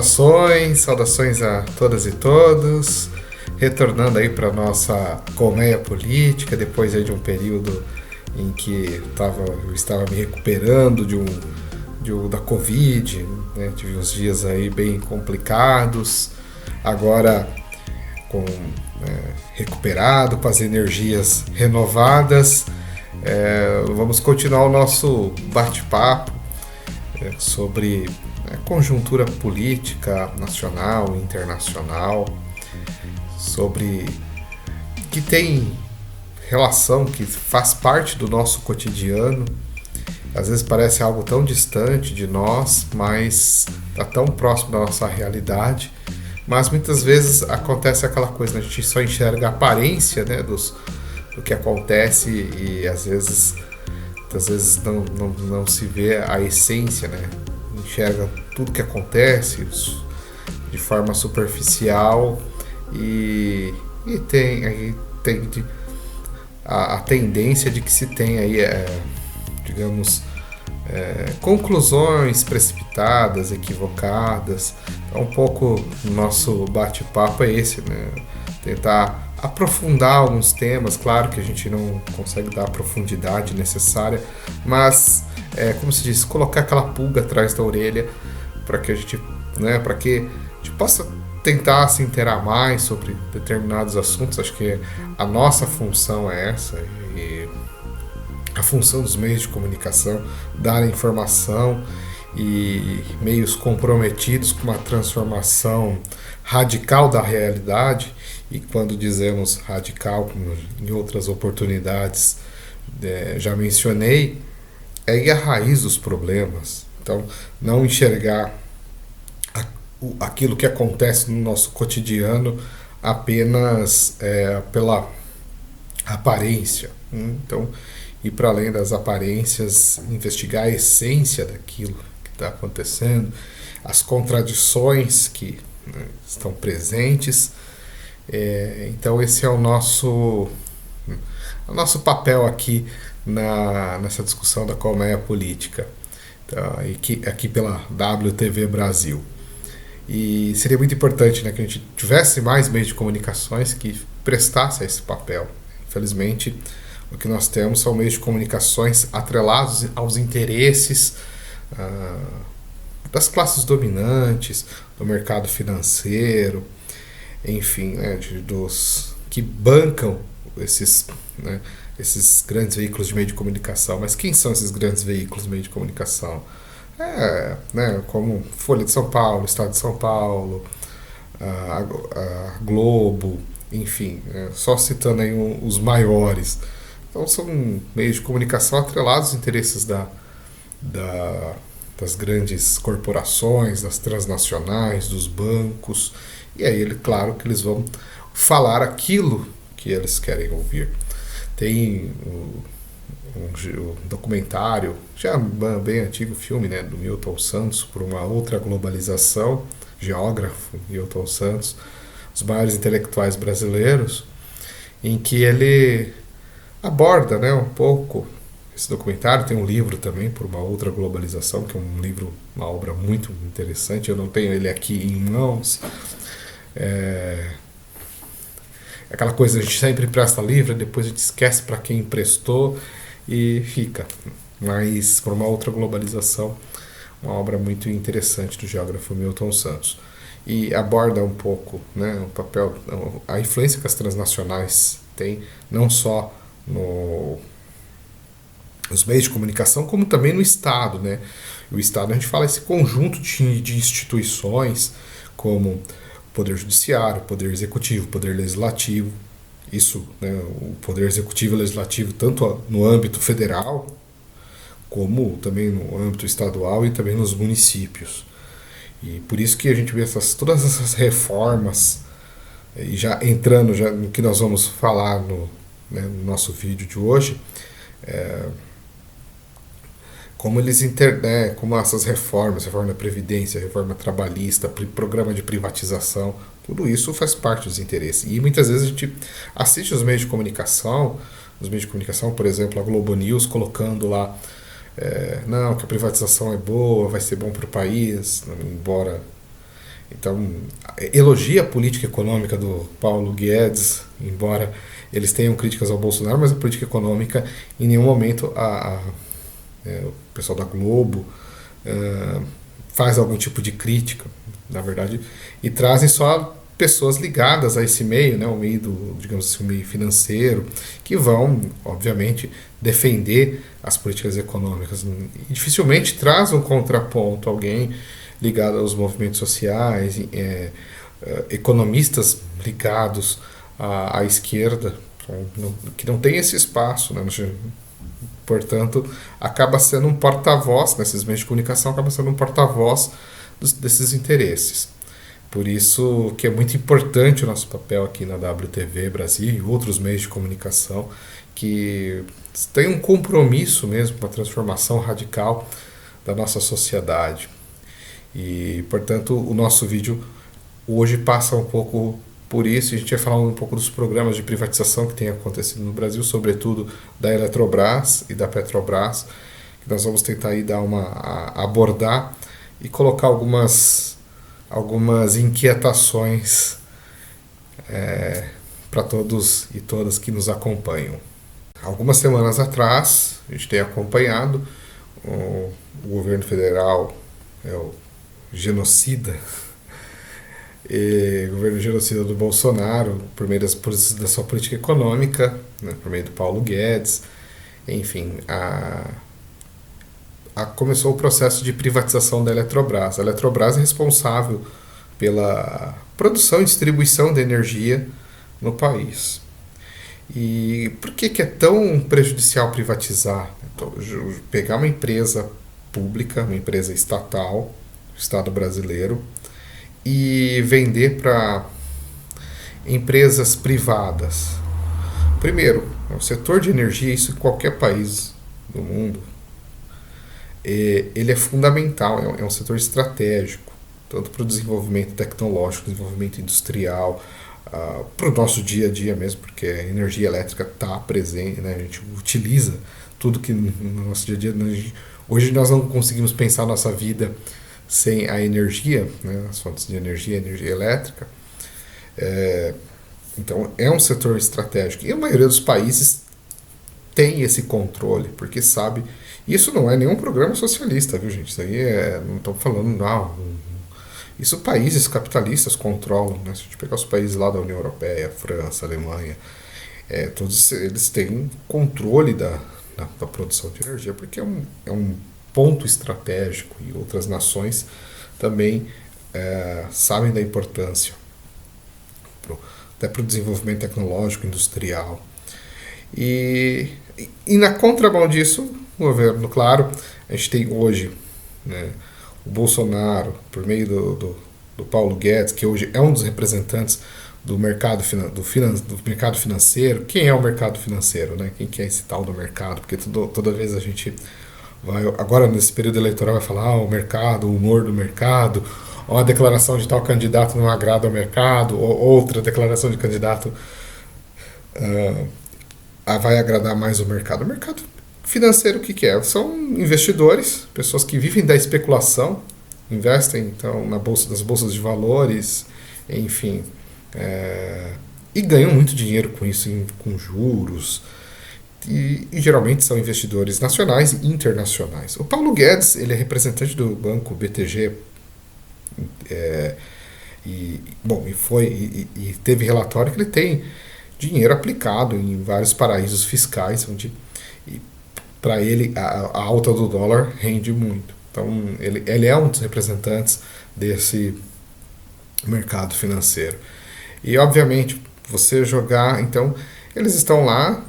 Saudações a todas e todos, retornando aí para nossa colmeia política, depois aí de um período em que eu estava me recuperando da Covid, né? Tive uns dias aí bem complicados, agora recuperado, com as energias renovadas, vamos continuar o nosso bate-papo sobre conjuntura política nacional e internacional, sobre que tem relação, que faz parte do nosso cotidiano. Às vezes parece algo tão distante de nós, mas está tão próximo da nossa realidade. Mas muitas vezes acontece aquela coisa, né? A gente só enxerga a aparência, né, do que acontece e às vezes não se vê a essência, né? Enxerga tudo que acontece de forma superficial e tem a tendência de que se tem aí, conclusões precipitadas, equivocadas. Então, um pouco o nosso bate-papo é esse, né? Tentar aprofundar alguns temas. Claro que a gente não consegue dar a profundidade necessária, mas, como se diz, colocar aquela pulga atrás da orelha para que a gente possa tentar se inteirar mais sobre determinados assuntos. Acho que a nossa função é essa, e a função dos meios de comunicação, dar informação, e meios comprometidos com uma transformação radical da realidade. E quando dizemos radical, como em outras oportunidades já mencionei, é ir à raiz dos problemas. Então, não enxergar aquilo que acontece no nosso cotidiano apenas pela aparência. Então, ir para além das aparências, investigar a essência daquilo que está acontecendo, as contradições que, né, estão presentes. Então esse é o nosso papel aqui nessa discussão da colmeia política, então, aqui pela WTV Brasil. E seria muito importante, né, que a gente tivesse mais meios de comunicações que prestassem esse papel. Infelizmente, o que nós temos são meios de comunicações atrelados aos interesses das classes dominantes, do mercado financeiro, enfim, né, dos que bancam esses grandes veículos de meio de comunicação. Mas quem são esses grandes veículos de meio de comunicação? Como Folha de São Paulo, Estado de São Paulo, a Globo, enfim, só citando aí os maiores. Então são meios de comunicação atrelados aos interesses das grandes corporações, das transnacionais, dos bancos. E aí, claro que eles vão falar aquilo que eles querem ouvir. Tem um documentário, já bem antigo filme, né, do Milton Santos, por uma outra globalização, geógrafo Milton Santos, os maiores intelectuais brasileiros, em que ele aborda, né, um pouco esse documentário. Tem um livro também, por uma outra globalização, que é uma obra muito interessante. Eu não tenho ele aqui em mãos. Aquela coisa, a gente sempre empresta livro, depois a gente esquece para quem emprestou e fica. Mas por uma outra globalização, uma obra muito interessante do geógrafo Milton Santos. E aborda um pouco, né, o papel, a influência que as transnacionais têm, não só nos meios de comunicação, como também no Estado, né? O Estado, a gente fala esse conjunto de instituições, como o Poder Judiciário, o Poder Executivo, o Poder Legislativo. Isso, né, o Poder Executivo e Legislativo, tanto no âmbito federal, como também no âmbito estadual e também nos municípios. E por isso que a gente vê todas essas reformas, e já entrando no que nós vamos falar no nosso vídeo de hoje, como como essas reforma da Previdência, reforma trabalhista, programa de privatização, tudo isso faz parte dos interesses. E muitas vezes a gente assiste os meios de comunicação, por exemplo, a Globo News colocando lá, que a privatização é boa, vai ser bom para o país, embora Então, elogia a política econômica do Paulo Guedes, embora eles tenham críticas ao Bolsonaro, mas a política econômica, em nenhum momento, o pessoal da Globo faz algum tipo de crítica, na verdade, e trazem só pessoas ligadas a esse meio, né, o meio do, digamos assim, o meio financeiro, que vão, obviamente, defender as políticas econômicas. E dificilmente traz um contraponto, alguém ligado aos movimentos sociais, economistas ligados à esquerda, que não tem esse espaço, né? Portanto, acaba sendo um porta-voz, nesses meios de comunicação, acaba sendo um porta-voz desses interesses. Por isso que é muito importante o nosso papel aqui na WTV Brasil e outros meios de comunicação que têm um compromisso mesmo com a transformação radical da nossa sociedade. E, portanto, o nosso vídeo hoje passa um pouco por isso. A gente vai falar um pouco dos programas de privatização que tem acontecido no Brasil, sobretudo da Eletrobras e da Petrobras, que nós vamos tentar aí abordar e colocar algumas inquietações para todos e todas que nos acompanham. Algumas semanas atrás, a gente tem acompanhado o governo federal, o genocida, o governo genocida do Bolsonaro, por meio da sua política econômica, né, por meio do Paulo Guedes, enfim, começou o processo de privatização da Eletrobras. A Eletrobras é responsável pela produção e distribuição de energia no país. E por que é tão prejudicial privatizar? Então, pegar uma empresa pública, uma empresa estatal, Estado brasileiro, e vender para empresas privadas. Primeiro, o setor de energia, isso em qualquer país do mundo, ele é fundamental, é um setor estratégico, tanto para o desenvolvimento tecnológico, desenvolvimento industrial, para o nosso dia a dia mesmo, porque a energia elétrica está presente, né? A gente utiliza tudo que no nosso dia a dia. Hoje nós não conseguimos pensar a nossa vida sem a energia, né? As fontes de energia, energia elétrica. Então é um setor estratégico. E a maioria dos países tem esse controle, porque sabe. Isso não é nenhum programa socialista, viu, gente? Isso aí não estamos falando, não. Isso países capitalistas controlam, né? Se a gente pegar os países lá da União Europeia, França, Alemanha, todos eles têm controle da produção de energia, porque é um ponto estratégico e outras nações também sabem da importância, até para o desenvolvimento tecnológico, industrial. E na contramão disso, o governo, claro, a gente tem hoje, né, o Bolsonaro, por meio do Paulo Guedes, que hoje é um dos representantes do mercado, do mercado financeiro. Quem é o mercado financeiro? Né? Quem que é esse tal do mercado? Porque toda vez a gente vai, agora nesse período eleitoral, vai falar o mercado, o humor do mercado, ou a declaração de tal candidato não agrada ao mercado, ou outra declaração de candidato vai agradar mais o mercado. O mercado financeiro, o que é? São investidores, pessoas que vivem da especulação, investem então nas bolsas de valores, enfim, e ganham muito dinheiro com isso, com juros, e geralmente são investidores nacionais e internacionais. O Paulo Guedes, ele é representante do banco BTG, e teve relatório que ele tem dinheiro aplicado em vários paraísos fiscais, onde para ele a alta do dólar rende muito. Então ele é um dos representantes desse mercado financeiro. E obviamente você jogar, então eles estão lá,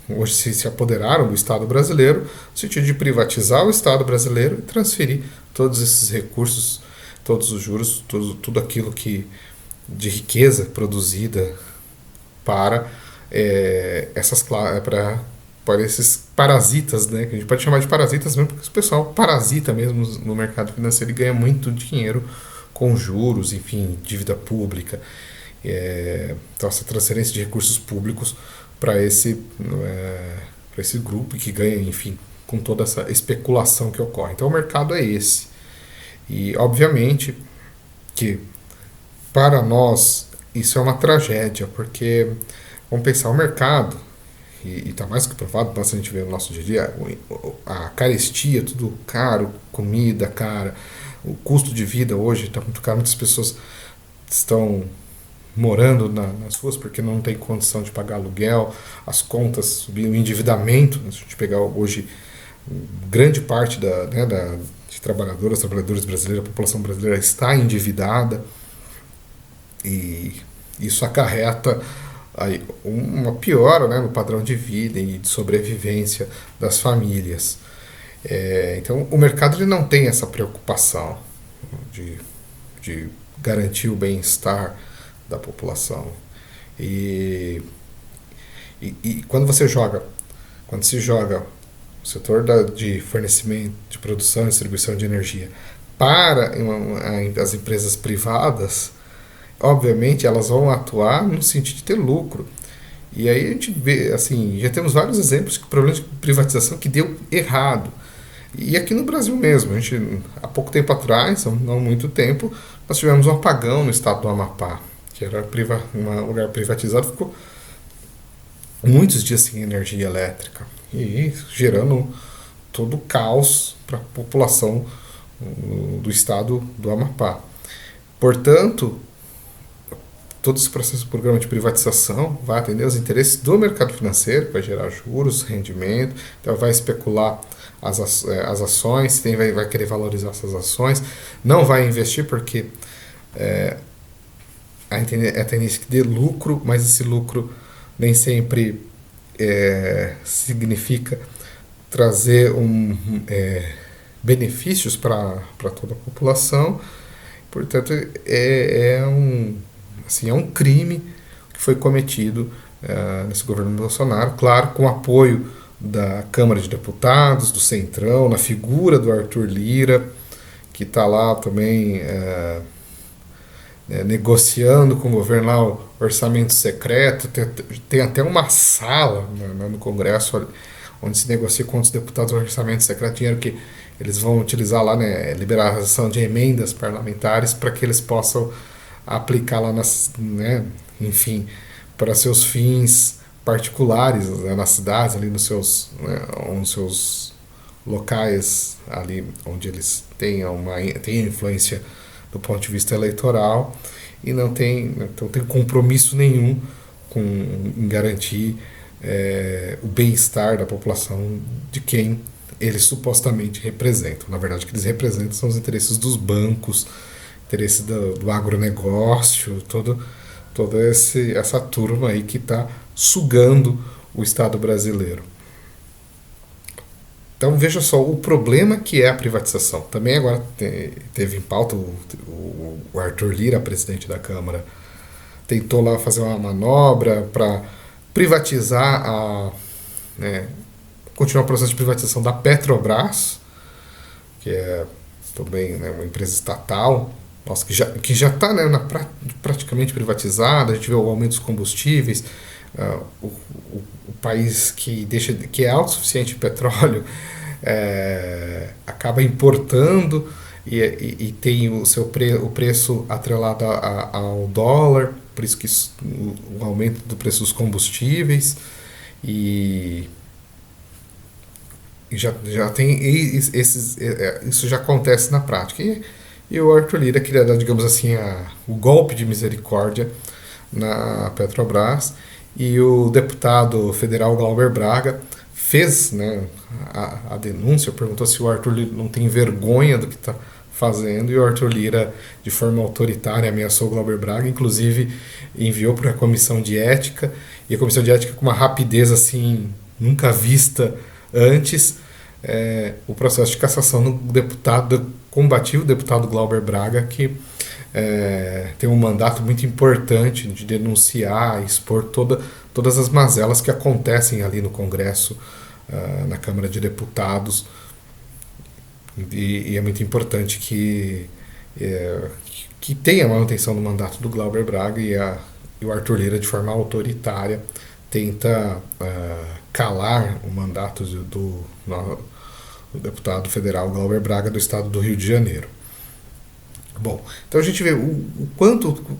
hoje se apoderaram do Estado brasileiro, no sentido de privatizar o Estado brasileiro e transferir todos esses recursos, todos os juros, tudo aquilo de riqueza produzida para para esses parasitas, né? Que a gente pode chamar de parasitas mesmo, porque o pessoal parasita mesmo no mercado financeiro e ganha muito dinheiro com juros, enfim, dívida pública. Então, essa transferência de recursos públicos para esse grupo que ganha, enfim, com toda essa especulação que ocorre. Então, o mercado é esse. E, obviamente, que para nós, isso é uma tragédia, porque vamos pensar o mercado, e está mais que provado, basta a gente ver no nosso dia a dia, a carestia, tudo caro, comida cara, o custo de vida hoje está muito caro, muitas pessoas estão morando nas ruas porque não tem condição de pagar aluguel, as contas subiram, o endividamento, se a gente pegar hoje grande parte de trabalhadores brasileiros, a população brasileira está endividada e isso acarreta aí uma piora, né, no padrão de vida e de sobrevivência das famílias. Então o mercado ele não tem essa preocupação de, de garantir o bem-estar da população. E, e quando se joga o setor de fornecimento, de produção e distribuição de energia para as empresas privadas, obviamente elas vão atuar no sentido de ter lucro. E aí a gente vê, assim, já temos vários exemplos de problemas de privatização que deu errado. E aqui no Brasil mesmo, a gente, há pouco tempo atrás, não muito tempo, nós tivemos um apagão no estado do Amapá, que era um lugar privatizado, ficou muitos dias sem energia elétrica e gerando todo o caos para a população do estado do Amapá. Portanto, todo esse processo do programa de privatização vai atender aos interesses do mercado financeiro, vai gerar juros, rendimento, então vai especular as ações, vai querer valorizar essas ações, não vai investir porque a tendência que dê lucro, mas esse lucro nem sempre significa trazer benefícios para toda a população. Portanto, é um crime que foi cometido nesse governo Bolsonaro, claro, com apoio da Câmara de Deputados, do Centrão, na figura do Arthur Lira, que está lá também negociando com o governo lá o orçamento secreto, tem até uma sala no Congresso onde se negocia com os deputados o orçamento secreto, dinheiro que eles vão utilizar lá, né, liberação de emendas parlamentares para que eles possam aplicar lá enfim, para seus fins particulares, né, nas cidades, ali nos seus locais ali onde eles têm influência do ponto de vista eleitoral e não tem compromisso nenhum em garantir o bem-estar da população de quem eles supostamente representam. Na verdade, o que eles representam são os interesses dos bancos, interesses do agronegócio, toda essa turma aí que está sugando o Estado brasileiro. Então veja só o problema que é a privatização. Também agora teve em pauta o Arthur Lira, presidente da Câmara, tentou lá fazer uma manobra para privatizar, continuar o processo de privatização da Petrobras, que é também, né, uma empresa estatal, que já está, né, praticamente privatizada. A gente vê o aumento dos combustíveis, o país que é autossuficiente em petróleo acaba importando e tem o preço atrelado ao dólar, por isso que o aumento do preço dos combustíveis e já tem isso já acontece na prática. E o Arthur Lira queria dar, digamos assim, o golpe de misericórdia na Petrobras, e o deputado federal Glauber Braga fez, né, a denúncia, perguntou se o Arthur Lira não tem vergonha do que está fazendo, e o Arthur Lira, de forma autoritária, ameaçou o Glauber Braga, inclusive enviou para a Comissão de Ética, e a Comissão de Ética, com uma rapidez assim nunca vista antes, o processo de cassação no deputado, combatiu o deputado Glauber Braga, que tem um mandato muito importante de denunciar, expor todas as mazelas que acontecem ali no Congresso, na Câmara de Deputados, e é muito importante que tenha a manutenção do mandato do Glauber Braga, e o Arthur Lira, de forma autoritária, tenta calar o mandato do deputado federal Glauber Braga, do estado do Rio de Janeiro. Bom, então a gente vê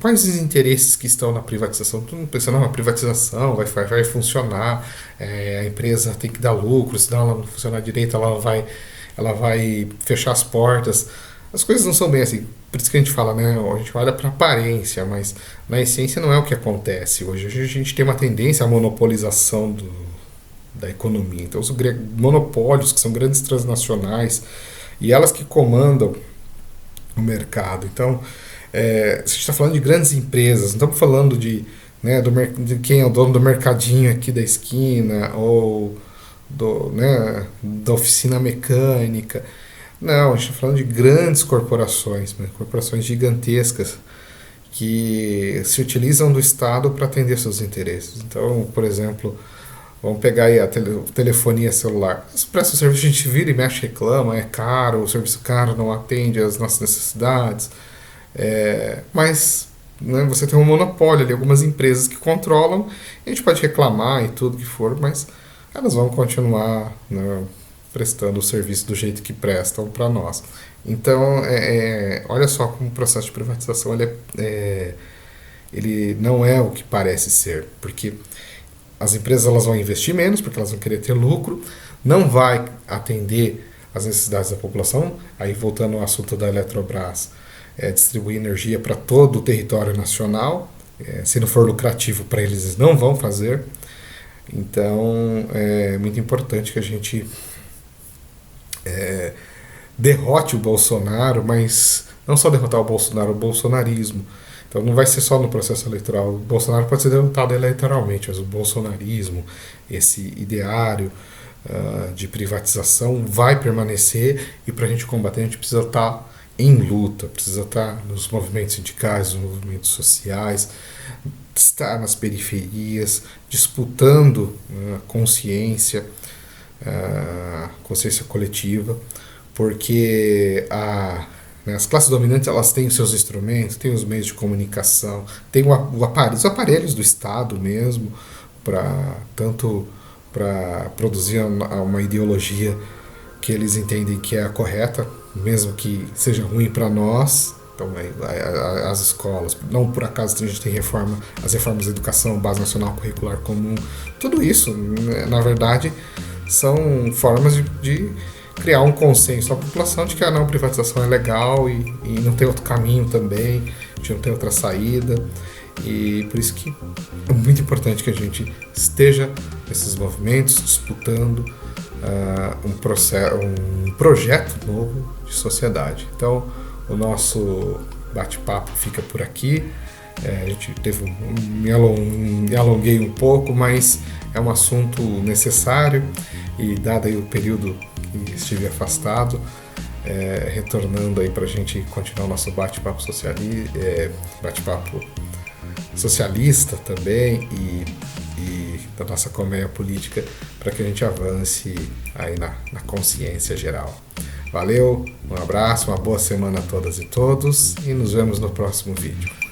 quais os interesses que estão na privatização. Todo mundo pensa, não, a privatização vai funcionar, a empresa tem que dar lucro, senão ela não funcionar direito, ela vai fechar as portas. As coisas não são bem assim. Por isso que a gente fala, né? A gente olha para a aparência, mas na essência não é o que acontece hoje. Hoje a gente tem uma tendência à monopolização da economia. Então, os monopólios, que são grandes transnacionais, e elas que comandam o mercado. Então, se a gente está falando de grandes empresas, não estamos falando de quem é o dono do mercadinho aqui da esquina, ou da oficina mecânica. Não, a gente está falando de grandes corporações, né, corporações gigantescas, que se utilizam do Estado para atender seus interesses. Então, por exemplo, vamos pegar aí a telefonia celular. Eles prestam serviço, a gente vira e mexe, reclama, é caro, o serviço caro não atende às nossas necessidades. Mas né, você tem um monopólio ali, algumas empresas que controlam, a gente pode reclamar e tudo que for, mas elas vão continuar, né, prestando o serviço do jeito que prestam para nós. Então, olha só como o processo de privatização ele não é o que parece ser, porque as empresas elas vão investir menos, porque elas vão querer ter lucro, não vai atender às necessidades da população. Aí, voltando ao assunto da Eletrobras, distribuir energia para todo o território nacional. Se não for lucrativo para eles, eles não vão fazer. Então, é muito importante que a gente derrote o Bolsonaro, mas não só derrotar o bolsonarismo. Então não vai ser só no processo eleitoral. O Bolsonaro pode ser derrotado eleitoralmente, mas o bolsonarismo, esse ideário de privatização vai permanecer, e para a gente combater a gente precisa estar em luta, precisa estar nos movimentos sindicais, nos movimentos sociais, estar nas periferias, disputando consciência coletiva, porque as classes dominantes elas têm os seus instrumentos, têm os meios de comunicação, têm os aparelhos do Estado mesmo, tanto para produzir uma ideologia que eles entendem que é a correta, mesmo que seja ruim para nós. Então, as escolas, não por acaso a gente tem as reformas da educação, base nacional curricular comum, tudo isso, na verdade, são formas de criar um consenso à população de que a privatização é legal e não tem outro caminho também, a gente não tem outra saída. E por isso que é muito importante que a gente esteja nesses movimentos, disputando um projeto novo de sociedade. Então, o nosso bate-papo fica por aqui. A gente me alonguei um pouco, mas é um assunto necessário, e dado aí o período que estive afastado, retornando aí para a gente continuar o nosso bate-papo socialista também, e da nossa colmeia política, para que a gente avance aí na consciência geral. Valeu, um abraço, uma boa semana a todas e todos, e nos vemos no próximo vídeo.